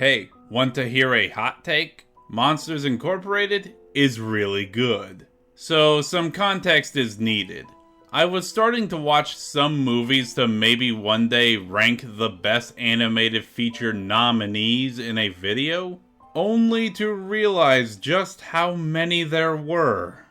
Hey, want to hear a hot take? Monsters Incorporated is really good. So some context is needed. I was starting to watch some movies to maybe one day rank the best animated feature nominees in a video, only to realize just how many there were.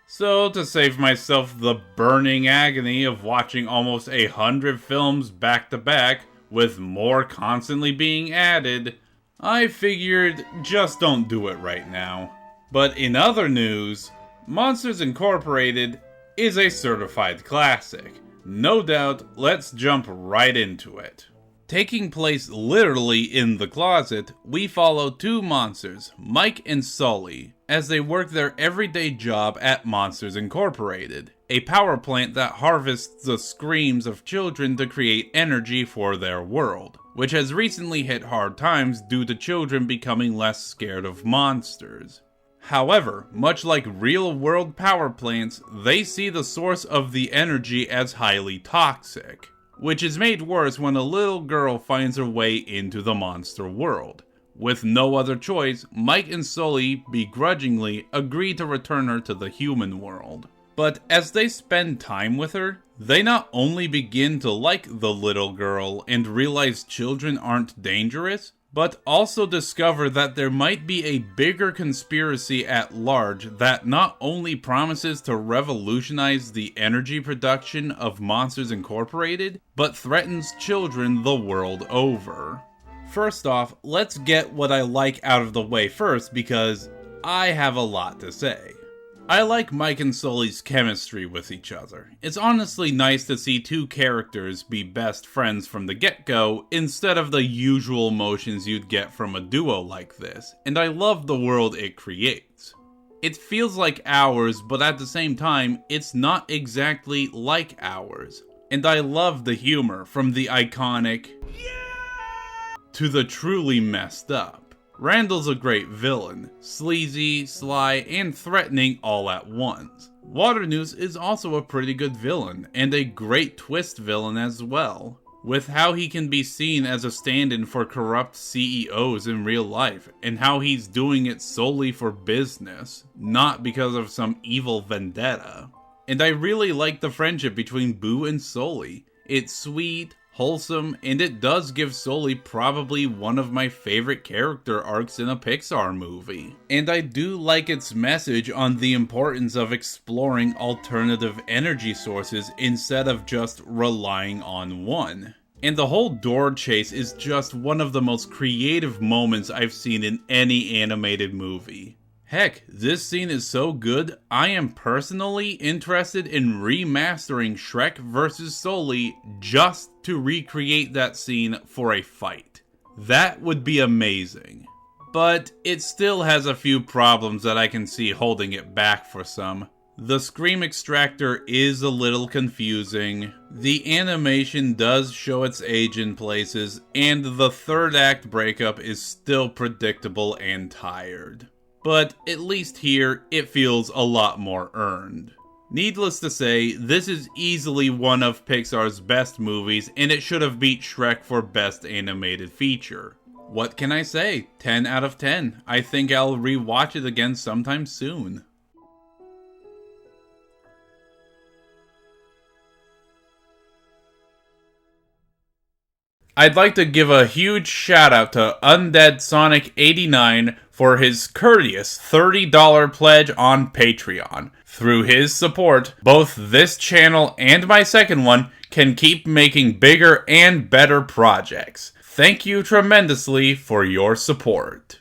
So to save myself the burning agony of watching almost 100 films back to back, with more constantly being added, I figured just don't do it right now. But in other news, Monsters Incorporated is a certified classic. No doubt, let's jump right into it. Taking place literally in the closet, we follow two monsters, Mike and Sully, as they work their everyday job at Monsters Incorporated, a power plant that harvests the screams of children to create energy for their world, which has recently hit hard times due to children becoming less scared of monsters. However, much like real-world power plants, they see the source of the energy as highly toxic, which is made worse when a little girl finds her way into the monster world. With no other choice, Mike and Sully begrudgingly agree to return her to the human world. But as they spend time with her, they not only begin to like the little girl and realize children aren't dangerous, but also discover that there might be a bigger conspiracy at large that not only promises to revolutionize the energy production of Monsters Incorporated, but threatens children the world over. First off, let's get what I like out of the way first, because I have a lot to say. I like Mike and Sully's chemistry with each other. It's honestly nice to see two characters be best friends from the get-go, instead of the usual motions you'd get from a duo like this, and I love the world it creates. It feels like ours, but at the same time, it's not exactly like ours. And I love the humor, from the iconic to the truly messed up. Randall's a great villain, sleazy, sly, and threatening all at once. Waternoose is also a pretty good villain, and a great twist villain as well, with how he can be seen as a stand-in for corrupt CEOs in real life, and how he's doing it solely for business, not because of some evil vendetta. And I really like the friendship between Boo and Sully. It's sweet, wholesome, and it does give Sully probably one of my favorite character arcs in a Pixar movie. And I do like its message on the importance of exploring alternative energy sources instead of just relying on one. And the whole door chase is just one of the most creative moments I've seen in any animated movie. Heck, this scene is so good, I am personally interested in remastering Shrek vs. Sully just to recreate that scene for a fight. That would be amazing. But it still has a few problems that I can see holding it back for some. The scream extractor is a little confusing, the animation does show its age in places, and the third act breakup is still predictable and tired. But at least here, it feels a lot more earned. Needless to say, this is easily one of Pixar's best movies, and it should have beat Shrek for Best Animated Feature. What can I say? 10 out of 10. I think I'll rewatch it again sometime soon. I'd like to give a huge shout out to Undead Sonic 89 for his courteous $30 pledge on Patreon. Through his support, both this channel and my second one can keep making bigger and better projects. Thank you tremendously for your support.